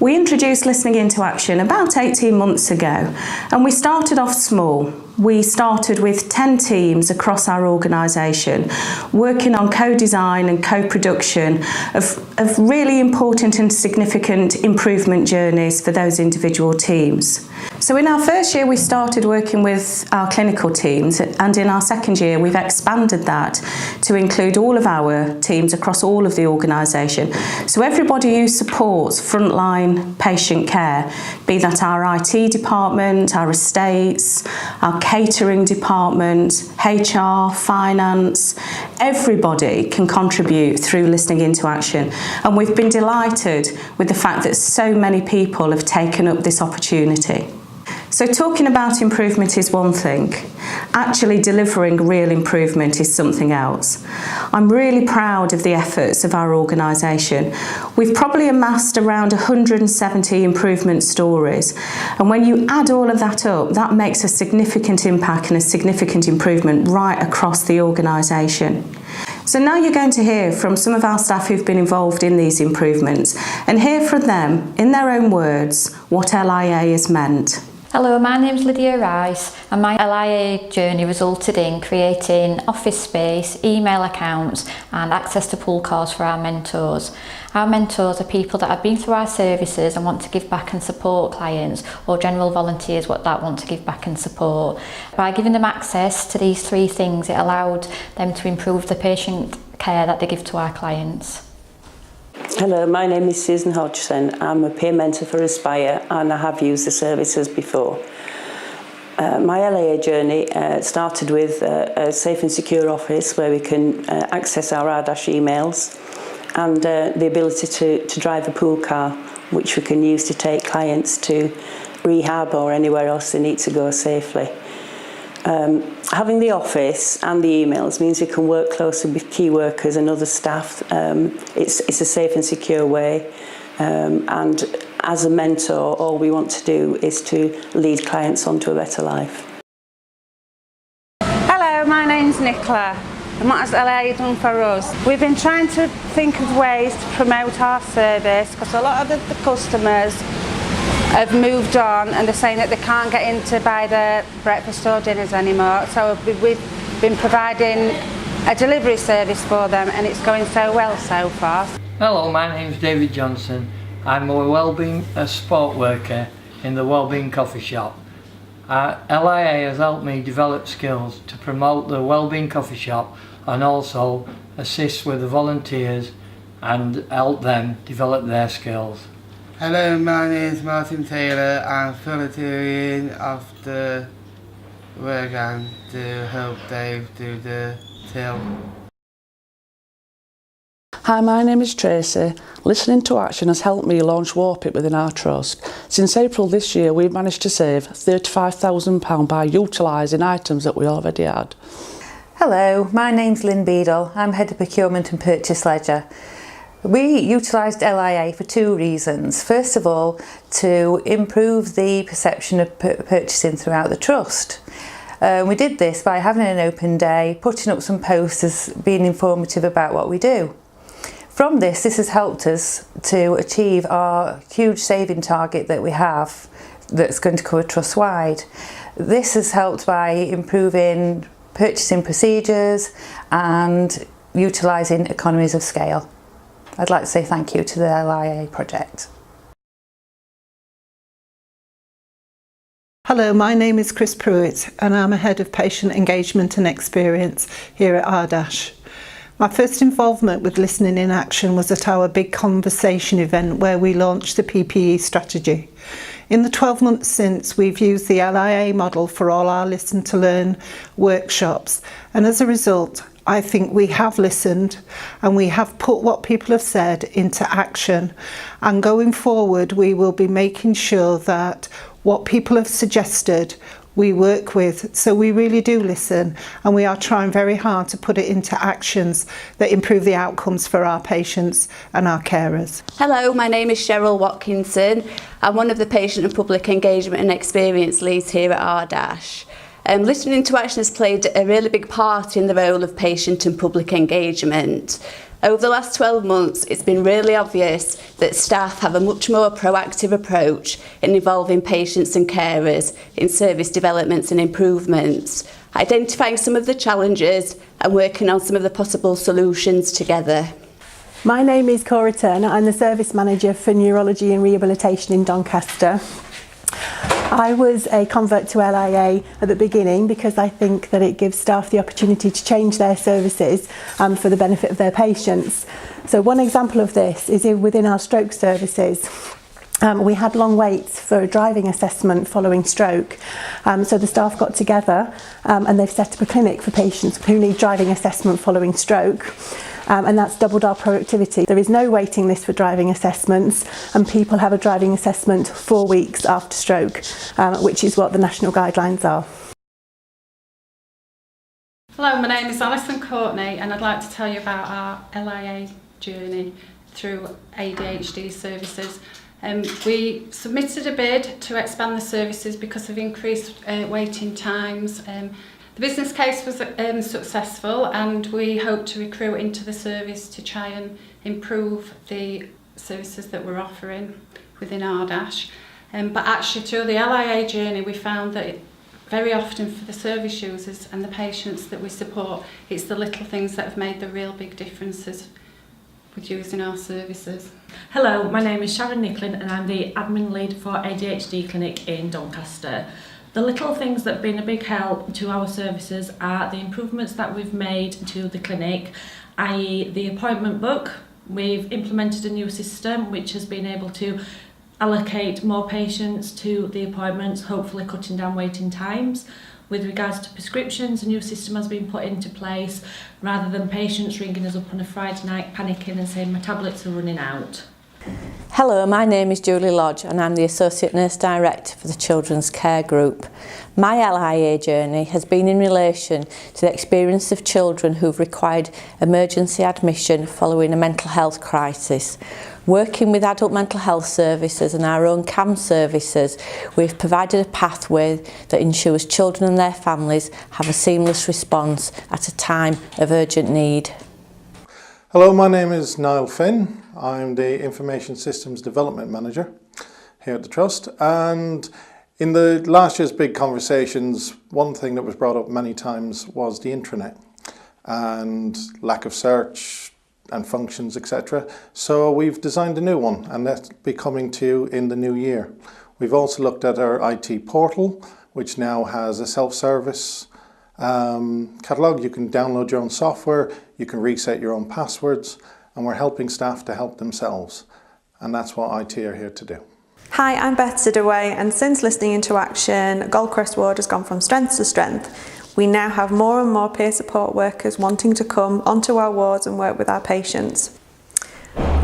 We introduced Listening into Action about 18 months ago, and we started off small. We started with 10 teams across our organisation, working on co-design and co-production of really important and significant improvement journeys for those individual teams. So in our first year we started working with our clinical teams, and in our second year we've expanded that to include all of our teams across all of the organisation. So everybody who supports frontline patient care, be that our IT department, our estates, our catering department, HR, finance, everybody can contribute through Listening into Action. And we've been delighted with the fact that so many people have taken up this opportunity. So talking about improvement is one thing, actually delivering real improvement is something else. I'm really proud of the efforts of our organisation. We've probably amassed around 170 improvement stories, and when you add all of that up, that makes a significant impact and a significant improvement right across the organisation. So now you're going to hear from some of our staff who've been involved in these improvements and hear from them, in their own words, what LiA has meant. Hello, my name's LiA Rice, and my LiA journey resulted in creating office space, email accounts and access to pool calls for our mentors. Our mentors are people that have been through our services and want to give back and support clients, or general volunteers that want to give back and support. By giving them access to these three things, it allowed them to improve the patient care that they give to our clients. Hello, my name is Susan Hodgson. I'm a peer mentor for Aspire and I have used the services before. My LiA journey started with a safe and secure office where we can access our RDaSH emails and the ability to drive a pool car, which we can use to take clients to rehab or anywhere else they need to go safely. Having the office and the emails means we can work closely with key workers and other staff. It's a safe and secure way, and as a mentor all we want to do is to lead clients onto a better life. Hello, my name's Nicola and what has LiA done for us? We've been trying to think of ways to promote our service because a lot of the customers have moved on and they're saying that they can't get in to buy their breakfast or dinners anymore. So we've been providing a delivery service for them and it's going so well so far. Hello, my name's David Johnson. I'm a wellbeing support worker in the Wellbeing Coffee Shop. LiA has helped me develop skills to promote the Wellbeing Coffee Shop and also assist with the volunteers and help them develop their skills. Hello, my name is Martin Taylor. I'm volunteering of the work and to help Dave do the till. Hi, my name is Tracey. Listening to Action has helped me launch Warp It within our trust. Since April this year, we've managed to save £35,000 by utilising items that we already had. Hello, my name's Lynn Beadle. I'm Head of Procurement and Purchase Ledger. We utilised LiA for two reasons. First of all, to improve the perception of purchasing throughout the trust. We did this by having an open day, putting up some posters, being informative about what we do. From this has helped us to achieve our huge saving target that we have that's going to cover trust-wide. This has helped by improving purchasing procedures and utilising economies of scale. I'd like to say thank you to the LiA project. Hello, my name is Chris Pruitt and I'm a Head of Patient Engagement and Experience here at RDaSH. My first involvement with Listening in Action was at our big conversation event where we launched the PPE strategy. In the 12 months since, we've used the LiA model for all our Listen to Learn workshops, and as a result I think we have listened and we have put what people have said into action, and going forward we will be making sure that what people have suggested we work with. So we really do listen and we are trying very hard to put it into actions that improve the outcomes for our patients and our carers. Hello, my name is Cheryl Watkinson. I'm one of the Patient and Public Engagement and Experience leads here at RDaSH. Listening to Action has played a really big part in the role of patient and public engagement. Over the last 12 months, it's been really obvious that staff have a much more proactive approach in involving patients and carers in service developments and improvements, identifying some of the challenges and working on some of the possible solutions together. My name is Cora Turner. I'm the Service Manager for Neurology and Rehabilitation in Doncaster. I was a convert to LiA at the beginning because I think that it gives staff the opportunity to change their services for the benefit of their patients. So one example of this is within our stroke services. We had long waits for a driving assessment following stroke, so the staff got together and they've set up a clinic for patients who need driving assessment following stroke. And that's doubled our productivity. There is no waiting list for driving assessments, and people have a driving assessment 4 weeks after stroke, which is what the national guidelines are. Hello, my name is Alison, Courtney, and I'd like to tell you about our LiA journey through ADHD services. We submitted a bid to expand the services because of increased waiting times. The business case was successful, and we hope to recruit into the service to try and improve the services that we're offering within RDaSH. But actually through the LiA journey we found that very often for the service users and the patients that we support, it's the little things that have made the real big differences with using our services. Hello, my name is Sharon Nicola and I'm the admin lead for ADHD clinic in Doncaster. The little things that have been a big help to our services are the improvements that we've made to the clinic, i.e. the appointment book. We've implemented a new system which has been able to allocate more patients to the appointments, hopefully cutting down waiting times. With regards to prescriptions, a new system has been put into place rather than patients ringing us up on a Friday night panicking and saying my tablets are running out. Hello, my name is Julie Lodge and I'm the Associate Nurse Director for the Children's Care Group. My LiA journey has been in relation to the experience of children who've required emergency admission following a mental health crisis. Working with adult mental health services and our own CAM services, we've provided a pathway that ensures children and their families have a seamless response at a time of urgent need. Hello, my name is Niall Finn. I'm the Information Systems Development Manager here at the Trust, and in the last year's big conversations, one thing that was brought up many times was the intranet and lack of search and functions, etc. So we've designed a new one, and that'll be coming to you in the new year. We've also looked at our IT portal, which now has a self-service catalogue. You can download your own software, you can reset your own passwords, and we're helping staff to help themselves. And that's what IT are here to do. Hi, I'm Beth Sidaway, and since listening into action, Goldcrest Ward has gone from strength to strength. We now have more and more peer support workers wanting to come onto our wards and work with our patients.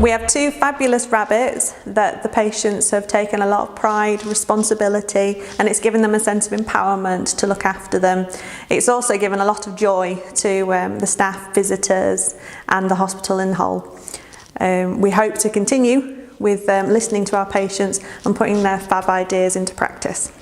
We have 2 fabulous rabbits that the patients have taken a lot of pride, responsibility, and it's given them a sense of empowerment to look after them. It's also given a lot of joy to the staff, visitors and the hospital in whole. We hope to continue with listening to our patients and putting their fab ideas into practice.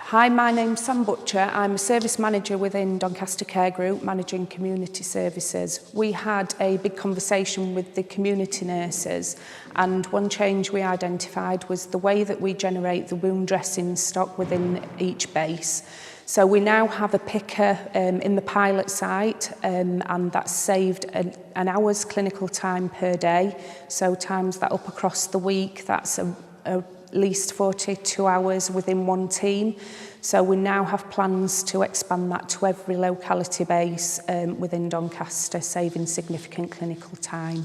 Hi, my name's Sam Butcher. I'm a service manager within Doncaster Care Group, managing community services. We had a big conversation with the community nurses, and one change we identified was the way that we generate the wound dressing stock within each base. So we now have a picker in the pilot site, and that's saved an hour's clinical time per day. So times that up across the week, that's at least 42 hours within one team. So we now have plans to expand that to every locality base within Doncaster, saving significant clinical time.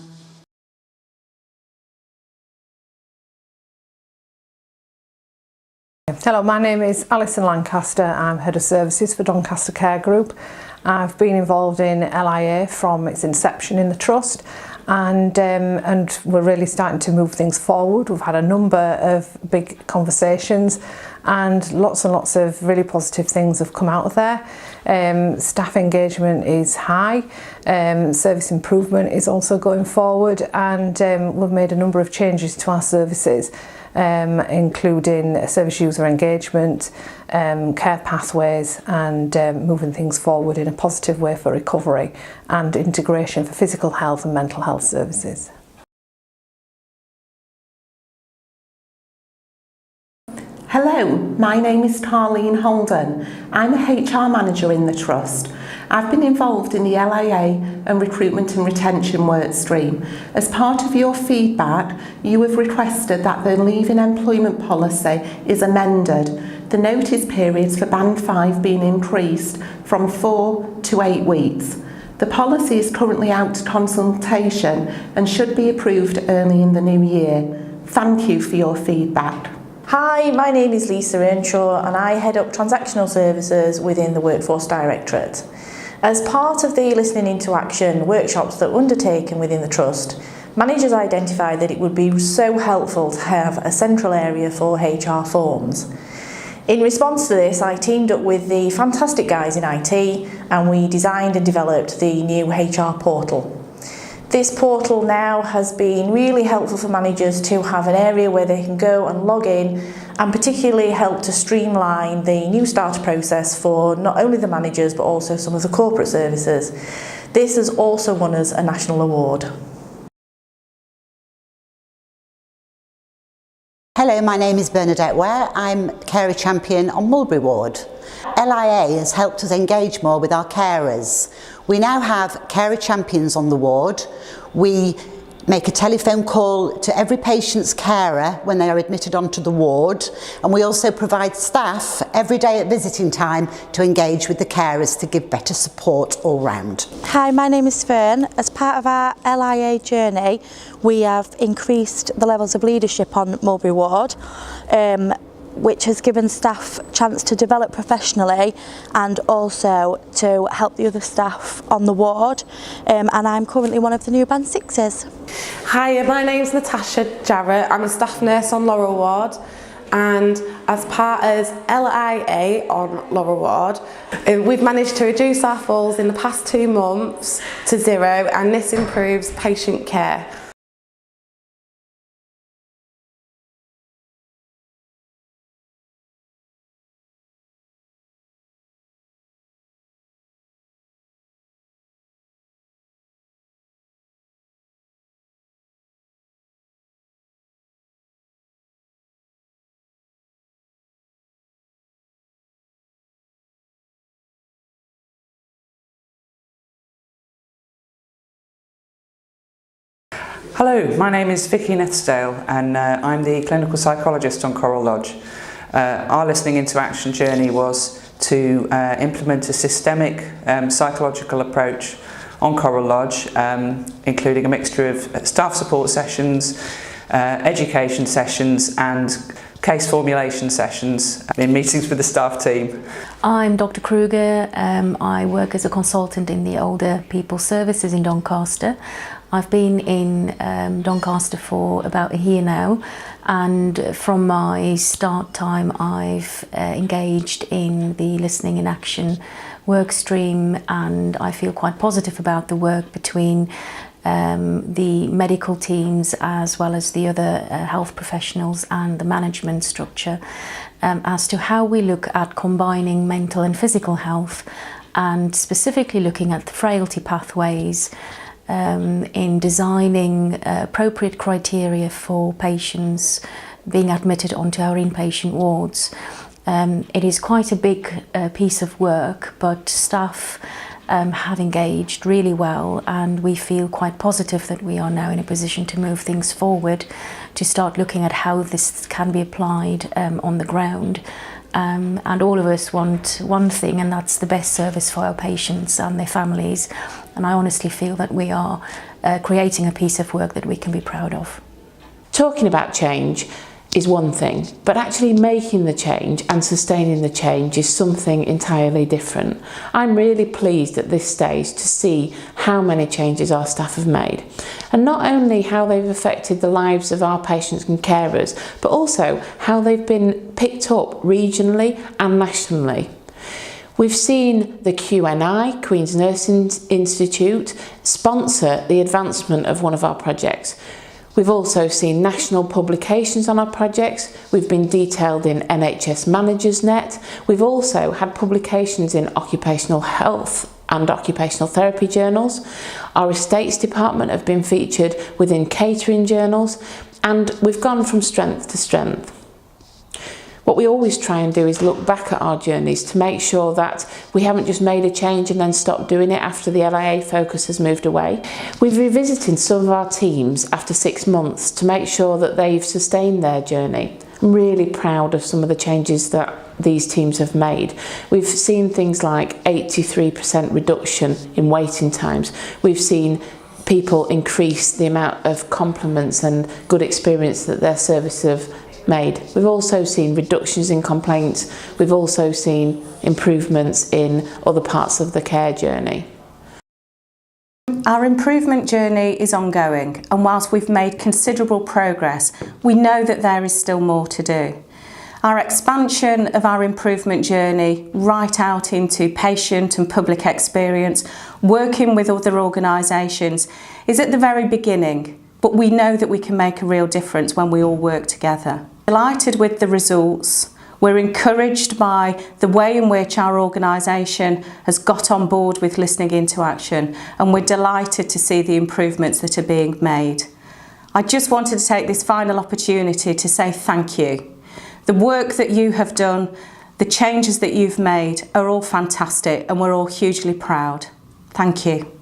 Hello, my name is Alison Lancaster. I'm Head of Services for Doncaster Care Group. I've been involved in LiA from its inception in the Trust, and we're really starting to move things forward. We've had a number of big conversations, and lots of really positive things have come out of there. Staff engagement is high, service improvement is also going forward, and we've made a number of changes to our services, including service user engagement, care pathways, and moving things forward in a positive way for recovery and integration for physical health and mental health services. Hello, my name is Carlene Holden. I'm a HR manager in the Trust. I've been involved in the LiA and recruitment and retention work stream. As part of your feedback, you have requested that the leave in employment policy is amended. The notice periods for Band 5 being increased from 4 to 8 weeks. The policy is currently out to consultation and should be approved early in the new year. Thank you for your feedback. Hi, my name is Lisa Earnshaw and I head up transactional services within the Workforce Directorate. As part of the Listening into Action workshops that were undertaken within the Trust, managers identified that it would be so helpful to have a central area for HR forms. In response to this, I teamed up with the fantastic guys in IT and we designed and developed the new HR portal. This portal now has been really helpful for managers to have an area where they can go and log in, and particularly help to streamline the new starter process for not only the managers but also some of the corporate services. This has also won us a national award. Hello, my name is Bernadette Ware. I'm Carer Champion on Mulberry Ward. LiA has helped us engage more with our carers. We now have carer champions on the ward. We make a telephone call to every patient's carer when they are admitted onto the ward, and we also provide staff every day at visiting time to engage with the carers to give better support all round. Hi, my name is Fern. As part of our LiA journey, we have increased the levels of leadership on Mulberry Ward, which has given staff a chance to develop professionally and also to help the other staff on the ward, and I'm currently one of the new Band 6s. Hi, my name's Natasha Jarrett. I'm a staff nurse on Laurel Ward, and as part of LiA on Laurel Ward, we've managed to reduce our falls in the past 2 months to 0, and this improves patient care. Hello, my name is Vicky and I'm the clinical psychologist on Coral Lodge. Our Listening into Action journey was to implement a systemic psychological approach on Coral Lodge, including a mixture of staff support sessions, education sessions and case formulation sessions in meetings with the staff team. I'm Dr. Krueger. I work as a consultant in the older people services in Doncaster. I've been in Doncaster for about a year now, and from my start time I've engaged in the Listening in Action work stream, and I feel quite positive about the work between the medical teams as well as the other health professionals and the management structure as to how we look at combining mental and physical health, and specifically looking at the frailty pathways in designing appropriate criteria for patients being admitted onto our inpatient wards. It is quite a big piece of work, but staff have engaged really well, and we feel quite positive that we are now in a position to move things forward, to start looking at how this can be applied on the ground. And all of us want one thing, and that's the best service for our patients and their families. And I honestly feel that we are creating a piece of work that we can be proud of. Talking about change, is one thing, but actually making the change and sustaining the change is something entirely different. I'm really pleased at this stage to see how many changes our staff have made, and not only how they've affected the lives of our patients and carers, but also how they've been picked up regionally and nationally. We've seen the QNI, Queen's Nursing Institute, sponsor the advancement of one of our projects. We've also seen national publications on our projects. We've been detailed in NHS Managers Net. We've also had publications in occupational health and occupational therapy journals. Our estates department have been featured within catering journals, and we've gone from strength to strength. What we always try and do is look back at our journeys to make sure that we haven't just made a change and then stopped doing it after the LIA focus has moved away. We've revisited some of our teams after 6 months to make sure that they've sustained their journey. I'm really proud of some of the changes that these teams have made. We've seen things like 83% reduction in waiting times. We've seen people increase the amount of compliments and good experience that their service have made. We've also seen reductions in complaints. We've also seen improvements in other parts of the care journey. Our improvement journey is ongoing, and whilst we've made considerable progress, we know that there is still more to do. Our expansion of our improvement journey right out into patient and public experience, working with other organisations, is at the very beginning. But we know that we can make a real difference when we all work together. Delighted with the results. We're encouraged by the way in which our organisation has got on board with listening into action, and we're delighted to see the improvements that are being made. I just wanted to take this final opportunity to say thank you. The work that you have done, the changes that you've made are all fantastic, and we're all hugely proud. Thank you.